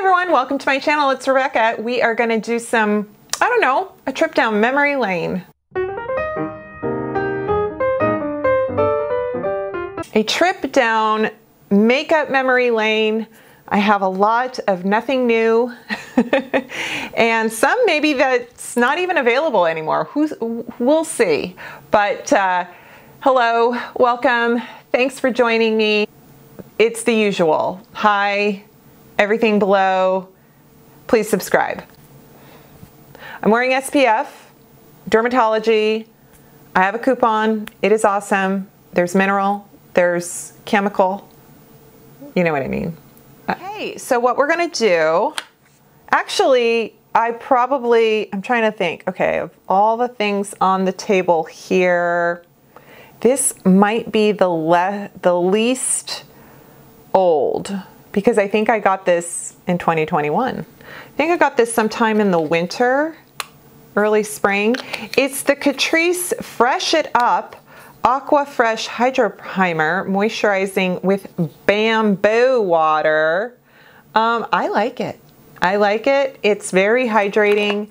everyone, welcome to my channel. It's Rebecca. We are going to do some, I don't know, a trip down memory lane. A trip down makeup memory lane. I have a lot of nothing new and some maybe that's not even available anymore. We'll see. But hello, welcome. Thanks for joining me. It's the usual. Hi, everything below. Please subscribe. I'm wearing SPF, Dermatology. I have a coupon. It is awesome. There's mineral, there's chemical. You know what I mean. Okay, so what we're gonna do, actually, I'm trying to think, okay, of all the things on the table here, this might be the least old, because I think I got this in 2021. I think I got this sometime in the winter, early spring. It's the Catrice Fresh It Up Aqua Fresh Hydro Primer, moisturizing with bamboo water. I like it. I like it. It's very hydrating,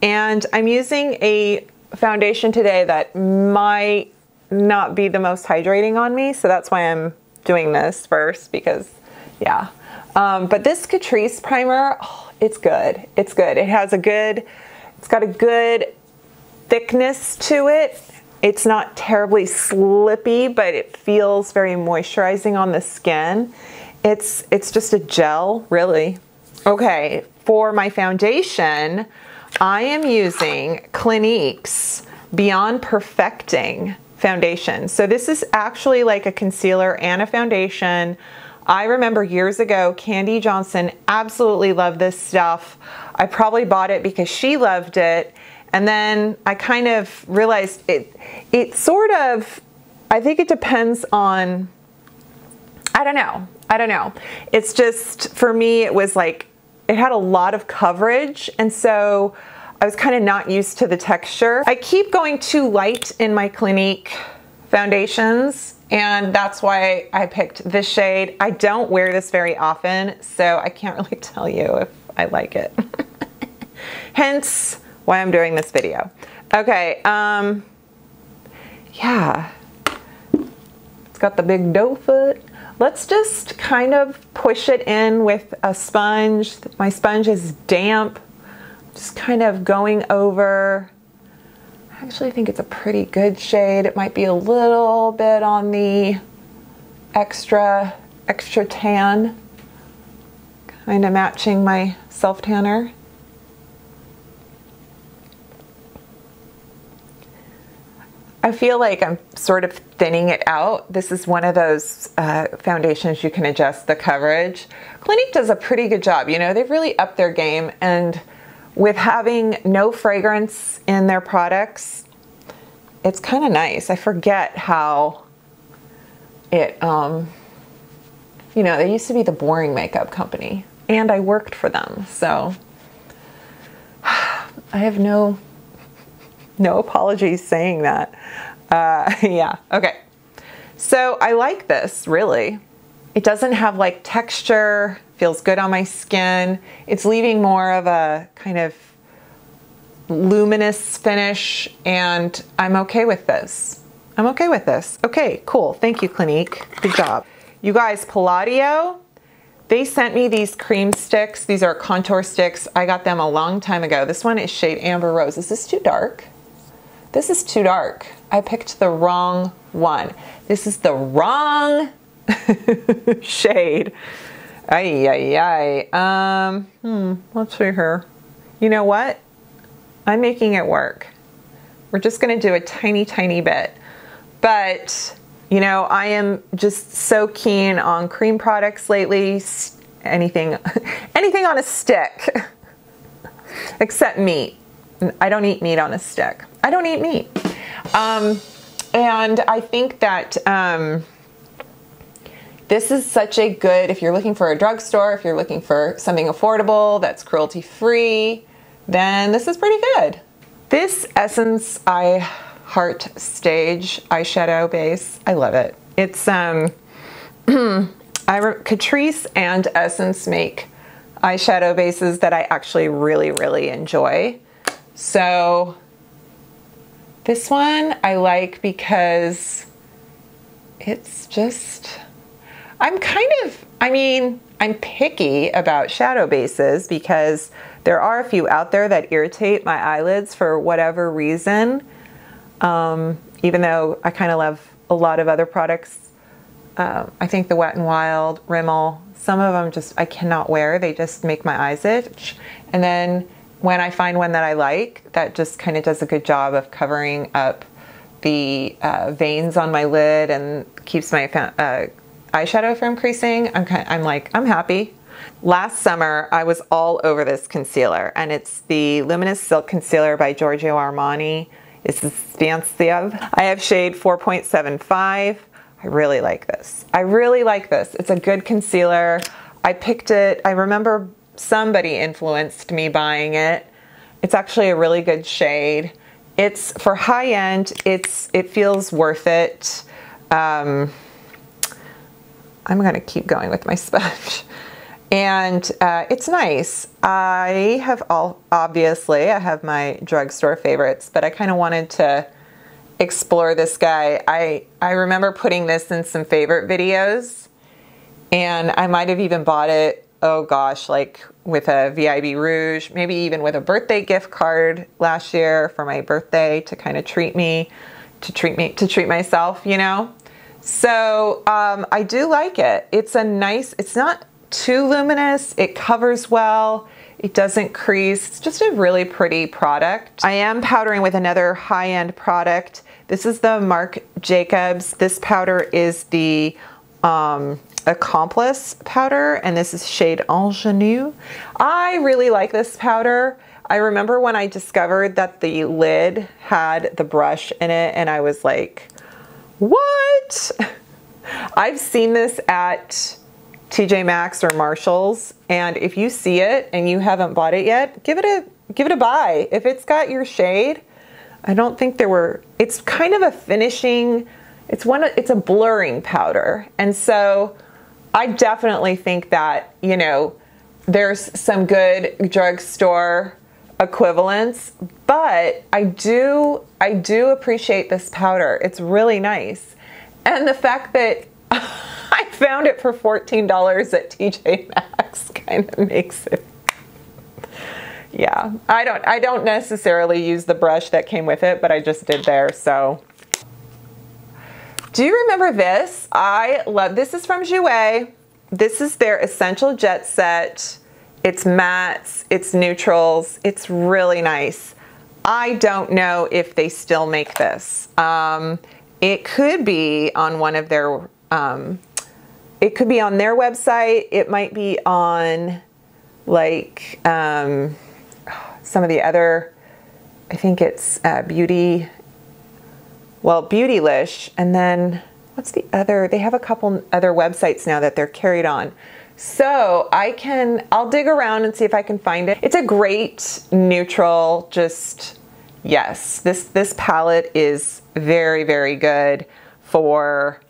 and I'm using a foundation today that might not be the most hydrating on me, so that's why I'm doing this first, because yeah. But this Catrice primer, oh, it's good. It's good. It's got a good thickness to it. It's not terribly slippy, but it feels very moisturizing on the skin. It's just a gel, really. Okay, for my foundation, I am using Clinique's Beyond Perfecting foundation. So this is actually like a concealer and a foundation. I remember years ago, Candy Johnson absolutely loved this stuff. I probably bought it because she loved it. And then I kind of realized it sort of, I think it depends on, I don't know. It's just, for me, it was like, it had a lot of coverage. And so I was kind of not used to the texture. I keep going too light in my Clinique foundations, and that's why I picked this shade. I don't wear this very often, so I can't really tell you if I like it. Hence why I'm doing this video. Okay, yeah. It's got the big doe foot. Let's just kind of push it in with a sponge. My sponge is damp. Just kind of going over. I actually think it's a pretty good shade. It might be a little bit on the extra tan. Kind of matching my self-tanner. I feel like I'm sort of thinning it out. This is one of those foundations you can adjust the coverage. Clinique does a pretty good job. You know, they've really upped their game, and with having no fragrance in their products, it's kind of nice. I forget how it, you know, they used to be the boring makeup company, and I worked for them, so I have no apologies saying that. Yeah, okay. So I like this, really. It doesn't have like texture, feels good on my skin. It's leaving more of a kind of luminous finish, and I'm okay with this. I'm okay with this. Okay, cool. Thank you, Clinique. Good job. You guys, Palladio, they sent me these cream sticks. These are contour sticks. I got them a long time ago. This one is shade Amber Rose. Is this too dark? This is too dark. I picked the wrong one. This is the wrong shade. Ay. Let's see here. You know what? I'm making it work. We're just gonna do a tiny, tiny bit. But, you know, I am just so keen on cream products lately. Anything on a stick, except meat. I don't eat meat on a stick. I don't eat meat. And I think that this is such a good, if you're looking for a drugstore, if you're looking for something affordable that's cruelty-free, then this is pretty good. This Essence I Heart Stage eyeshadow base, I love it. It's Catrice and Essence make eyeshadow bases that I actually really, really enjoy. So this one I like because it's just, I'm picky about shadow bases because there are a few out there that irritate my eyelids for whatever reason. Even though I kind of love a lot of other products. I think the Wet n Wild, Rimmel, some of them just I cannot wear. They just make my eyes itch. And then when I find one that I like, that just kind of does a good job of covering up the veins on my lid and keeps my eyeshadow from creasing, I'm happy. Last summer, I was all over this concealer, and it's the Luminous Silk Concealer by Giorgio Armani. This is Svansev. I have shade 4.75. I really like this. I really like this. It's a good concealer. I picked it. I remember somebody influenced me buying it. It's actually a really good shade. It's for high end. It feels worth it. I'm gonna keep going with my sponge. And it's nice. I have obviously I have my drugstore favorites, but I kind of wanted to explore this guy. I remember putting this in some favorite videos, and I might have even bought it, oh gosh, like with a VIB Rouge, maybe even with a birthday gift card last year for my birthday to kind of treat myself, you know? So I do like it. It's not too luminous. It covers well. It doesn't crease. It's just a really pretty product. I am powdering with another high-end product. This is the Marc Jacobs. This powder is the Accomplice powder, and this is shade Ingenue. I really like this powder. I remember when I discovered that the lid had the brush in it, and I was like, what? I've seen this at TJ Maxx or Marshalls, and if you see it and you haven't bought it yet, give it a buy. If it's got your shade, I don't think it's kind of a finishing, it's a blurring powder. And so I definitely think that, you know, there's some good drugstore equivalents, but I do appreciate this powder. It's really nice. And the fact that I found it for $14 at TJ Maxx kind of makes it. Yeah, I don't necessarily use the brush that came with it, but I just did there, so. Do you remember this? I love, this is from Jouer. This is their Essential Jet Set. It's mattes, it's neutrals, it's really nice. I don't know if they still make this. It could be on one of their, it could be on their website. It might be on like some of the other, I think it's Beautylish, and then what's the other? They have a couple other websites now that they're carried on. So I'll dig around and see if I can find it. It's a great neutral, just, yes, this palette is very, very good for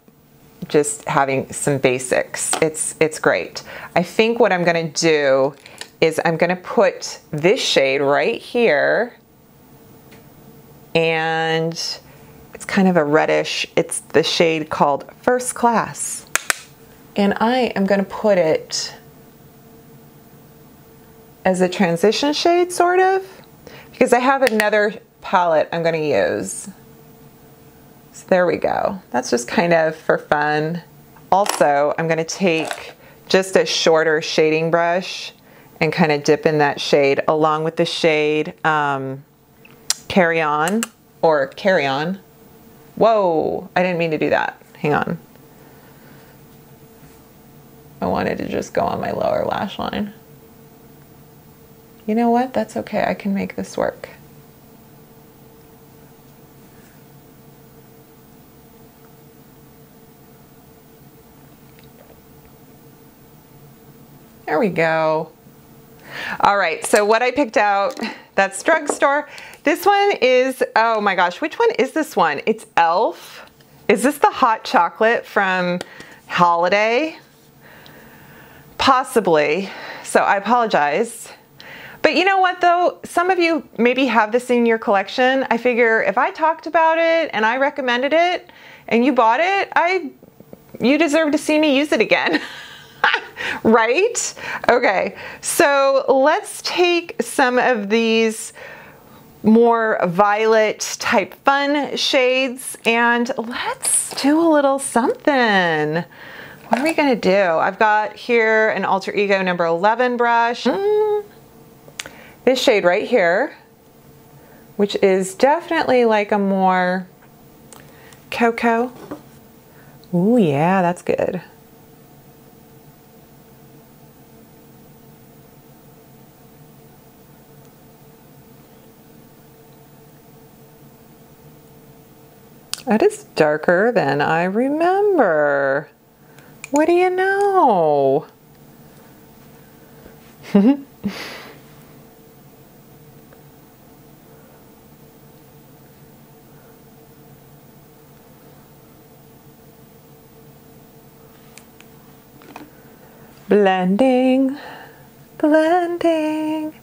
just having some basics. It's great. I think what I'm gonna do is I'm gonna put this shade right here, and it's kind of a reddish, it's the shade called First Class. And I am gonna put it as a transition shade, sort of, because I have another palette I'm gonna use. So there we go. That's just kind of for fun. Also, I'm gonna take just a shorter shading brush and kind of dip in that shade along with the shade Carry On, or Carry On. Whoa, I didn't mean to do that. Hang on. I wanted to just go on my lower lash line. You know what? That's okay. I can make this work. There we go. All right, so what I picked out, that's drugstore. This one is, oh my gosh, which one is this one? It's e.l.f. Is this the hot chocolate from Holiday? Possibly. so I apologize. But you know what though? Some of you maybe have this in your collection. I figure if I talked about it and I recommended it and you bought it, you deserve to see me use it again. Right? Okay, so let's take some of these more violet type fun shades and let's do a little something. What are we gonna do? I've got here an Alter Ego number 11 brush. This shade right here, which is definitely like a more cocoa. Ooh, yeah, that's good. That is darker than I remember. What do you know? Blending, blending.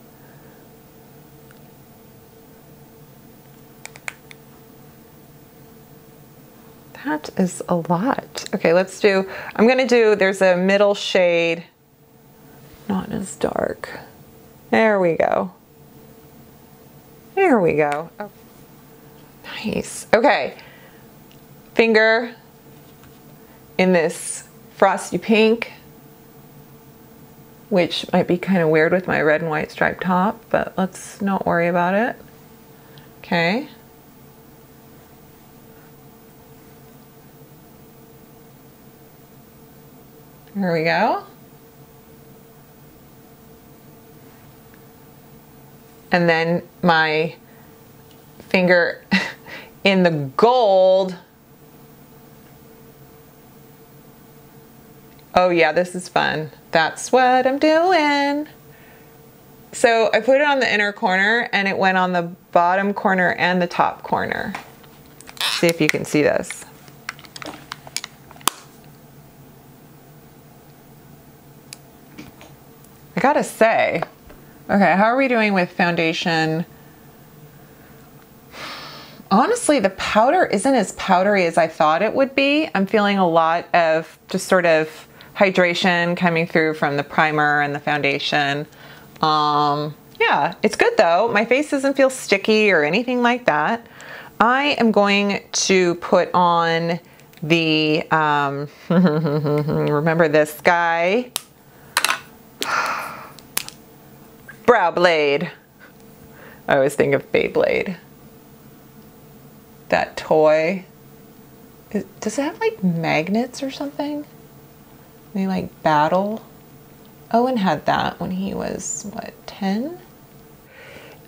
That is a lot. Okay, let's do, I'm gonna do, there's a middle shade, not as dark. There we go. There we go. Oh, nice. Okay, finger in this frosty pink, which might be kind of weird with my red and white striped top, but let's not worry about it. Okay. There we go. And then my finger in the gold. Oh yeah, this is fun. That's what I'm doing. So I put it on the inner corner and it went on the bottom corner and the top corner. See if you can see this. I gotta say, okay, how are we doing with foundation? Honestly, the powder isn't as powdery as I thought it would be. I'm feeling a lot of just sort of hydration coming through from the primer and the foundation. Yeah, it's good though. My face doesn't feel sticky or anything like that. I am going to put on the, remember this guy? Brow Blade. I always think of Beyblade. That toy. Does it have like magnets or something? They like battle. Owen had that when he was, what, 10?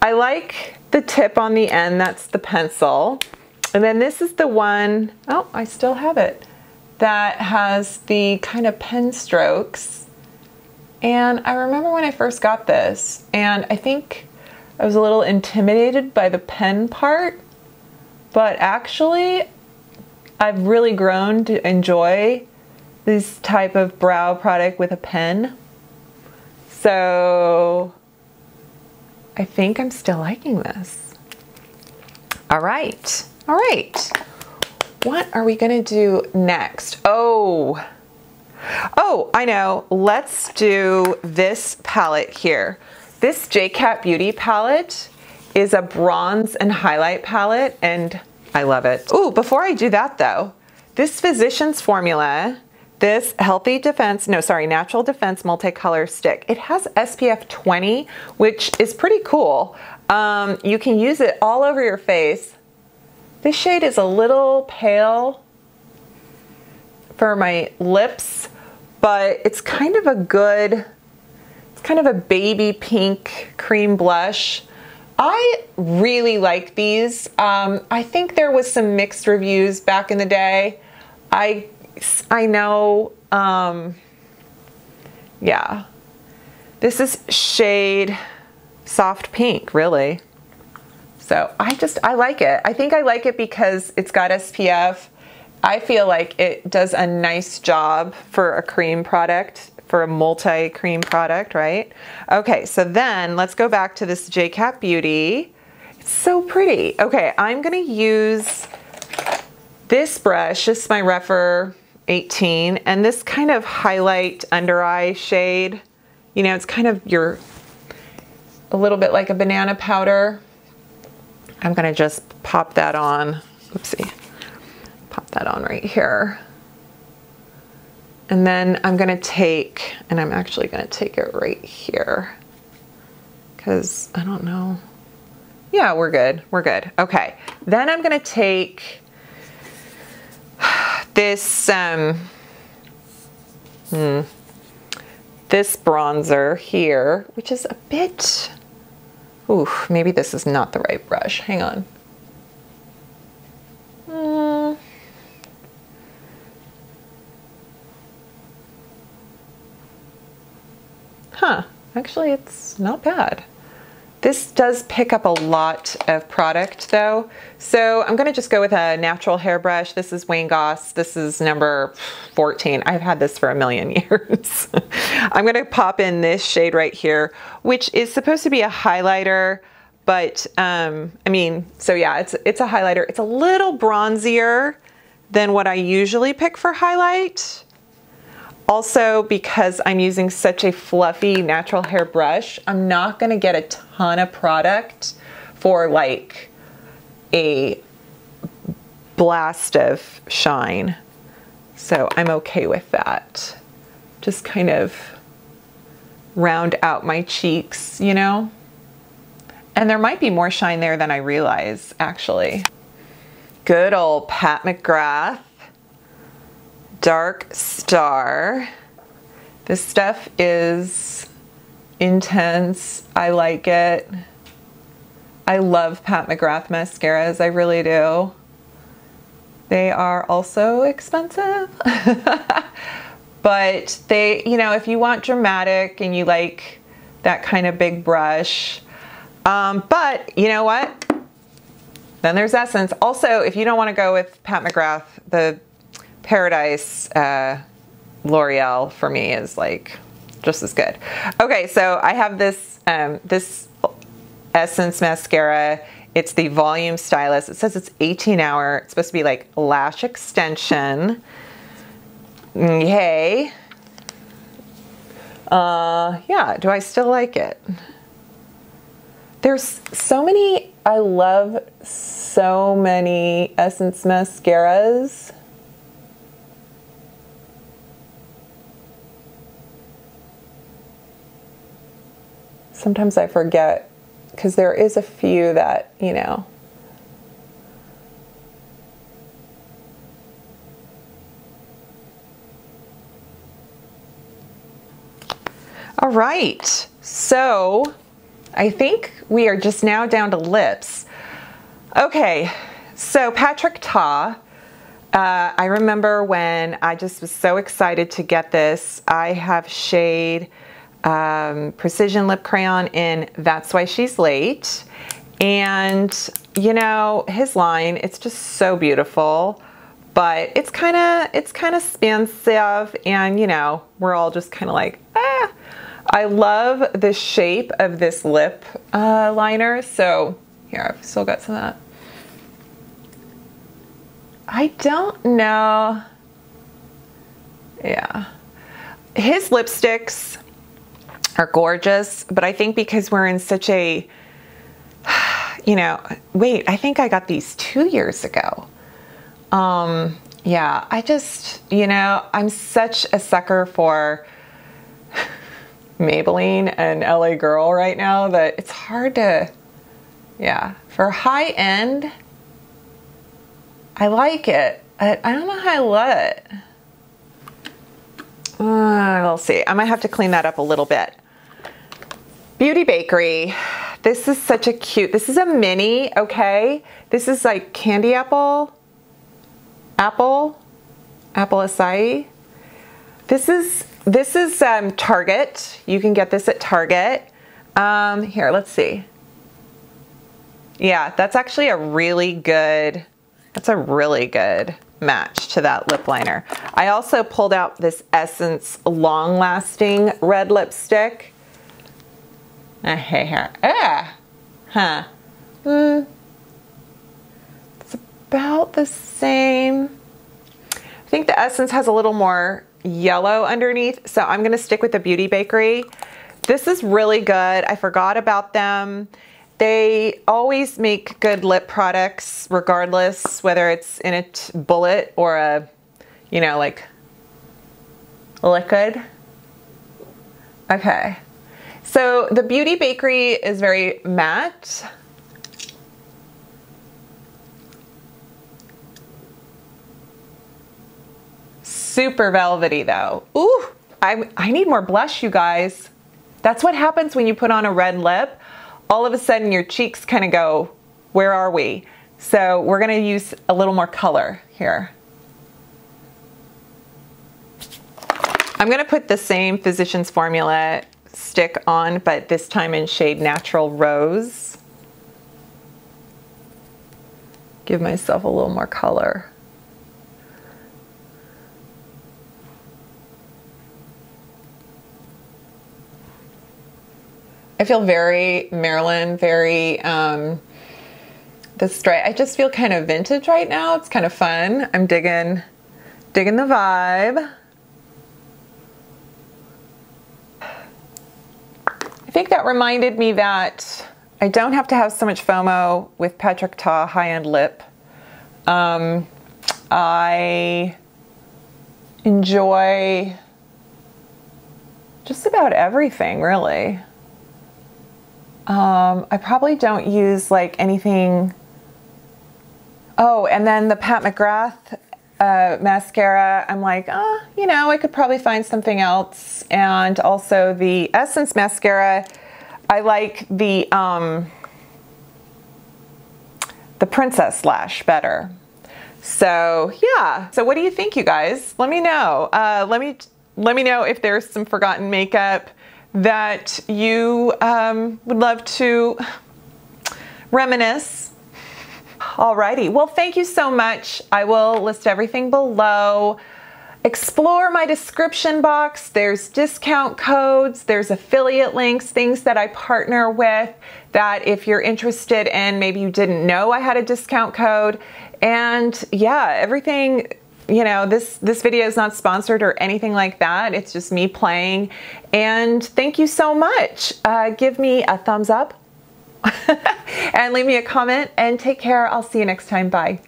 I like the tip on the end, that's the pencil. And then this is the one, oh, I still have it, that has the kind of pen strokes. And I remember when I first got this, and I think I was a little intimidated by the pen part, but actually I've really grown to enjoy this type of brow product with a pen. So I think I'm still liking this. All right, all right. What are we gonna do next? Oh, I know. Let's do this palette here. This JCat Beauty palette is a bronze and highlight palette, and I love it. Ooh, before I do that though, this Physicians Formula, this Natural Defense Multicolor Stick, it has SPF 20, which is pretty cool. You can use it all over your face. This shade is a little pale for my lips, but it's kind of a good, it's kind of a baby pink cream blush. I really like these. I think there was some mixed reviews back in the day. I know, yeah. This is shade Soft Pink, really. So I like it. I think I like it because it's got SPF. I feel like it does a nice job for a cream product for a multi-cream product, right? Okay, so then let's go back to this JCat Beauty. It's so pretty. Okay, I'm gonna use this brush, this is my Rephr 18, and this kind of highlight under eye shade. You know, it's kind of a little bit like a banana powder. I'm gonna just pop that on. Oopsie. Pop that on right here. And then I'm gonna take, and I'm actually gonna take it right here, because I don't know. Yeah, we're good, we're good. Okay, then I'm gonna take this, this bronzer here, which is a bit, oof, maybe this is not the right brush, hang on. Huh, actually it's not bad. This does pick up a lot of product though. So I'm gonna just go with a natural hairbrush. This is Wayne Goss, this is number 14. I've had this for a million years. I'm gonna pop in this shade right here, which is supposed to be a highlighter, but I mean, so yeah, it's a highlighter. It's a little bronzier than what I usually pick for highlight. Also, because I'm using such a fluffy natural hair brush, I'm not gonna get a ton of product for like a blast of shine. So I'm okay with that. Just kind of round out my cheeks, you know? And there might be more shine there than I realize, actually. Good old Pat McGrath Dark Star. This stuff is intense. I like it. I love Pat McGrath mascaras, I really do. They are also expensive. But they, you know, if you want dramatic and you like that kind of big brush, but you know what? Then there's Essence. Also, if you don't want to go with Pat McGrath, the Paradise L'Oreal for me is like just as good. Okay, so I have this this Essence mascara. It's the Volume Stylist. It says it's 18 hour. It's supposed to be like lash extension. Yay. Yeah, do I still like it? There's so many, I love so many Essence mascaras. Sometimes I forget, because there is a few that, you know. All right, so I think we are just now down to lips. Okay, so Patrick Ta, I remember when I just was so excited to get this. I have shade Precision Lip Crayon in That's Why She's Late. And, you know, his line, it's just so beautiful, but it's kind of expensive, and, you know, we're all just kind of like, ah. I love the shape of this lip liner. So here, I've still got some of that. I don't know. Yeah. His lipsticks are gorgeous, but I think because we're in such a, you know, wait, I think I got these 2 years ago. Yeah, I just, you know, I'm such a sucker for Maybelline and LA Girl right now that it's hard to, yeah. For high end, I like it. I don't know how I love it. We'll see. I might have to clean that up a little bit. Beauty Bakery. This is such a cute, this is a mini, okay? This is like candy apple acai. This is Target. You can get this at Target. Here, let's see. Yeah, that's actually a really good, that's a really good match to that lip liner. I also pulled out this Essence Long Lasting red lipstick. It's about the same. I think the Essence has a little more yellow underneath, so I'm gonna stick with the Beauty Bakery. This is really good. I forgot about them. They always make good lip products regardless, whether it's in a bullet or a, you know, like liquid. Okay, so the Beauty Bakery is very matte. Super velvety though. Ooh, I need more blush, you guys. That's what happens when you put on a red lip. All of a sudden your cheeks kind of go, where are we? So we're gonna use a little more color here. I'm gonna put the same Physicians Formula stick on, but this time in shade Natural Rose. Give myself a little more color. I feel very Marilyn, very, the stripe. I just feel kind of vintage right now. It's kind of fun. I'm digging the vibe. I think that reminded me that I don't have to have so much FOMO with Patrick Ta High-End Lip. I enjoy just about everything, really. I probably don't use like anything. Oh, and then the Pat McGrath mascara, I'm like, you know, I could probably find something else. And also the Essence mascara, I like the Princess Lash better. So yeah, so what do you think, you guys? Let me know. Let me know if there's some forgotten makeup that you would love to reminisce. Alrighty, well, thank you so much. I will list everything below. Explore my description box. There's discount codes, there's affiliate links, things that I partner with that if you're interested in, maybe you didn't know I had a discount code. And yeah, everything. You know, this video is not sponsored or anything like that. It's just me playing. And thank you so much. Give me a thumbs up and leave me a comment and take care. I'll see you next time. Bye.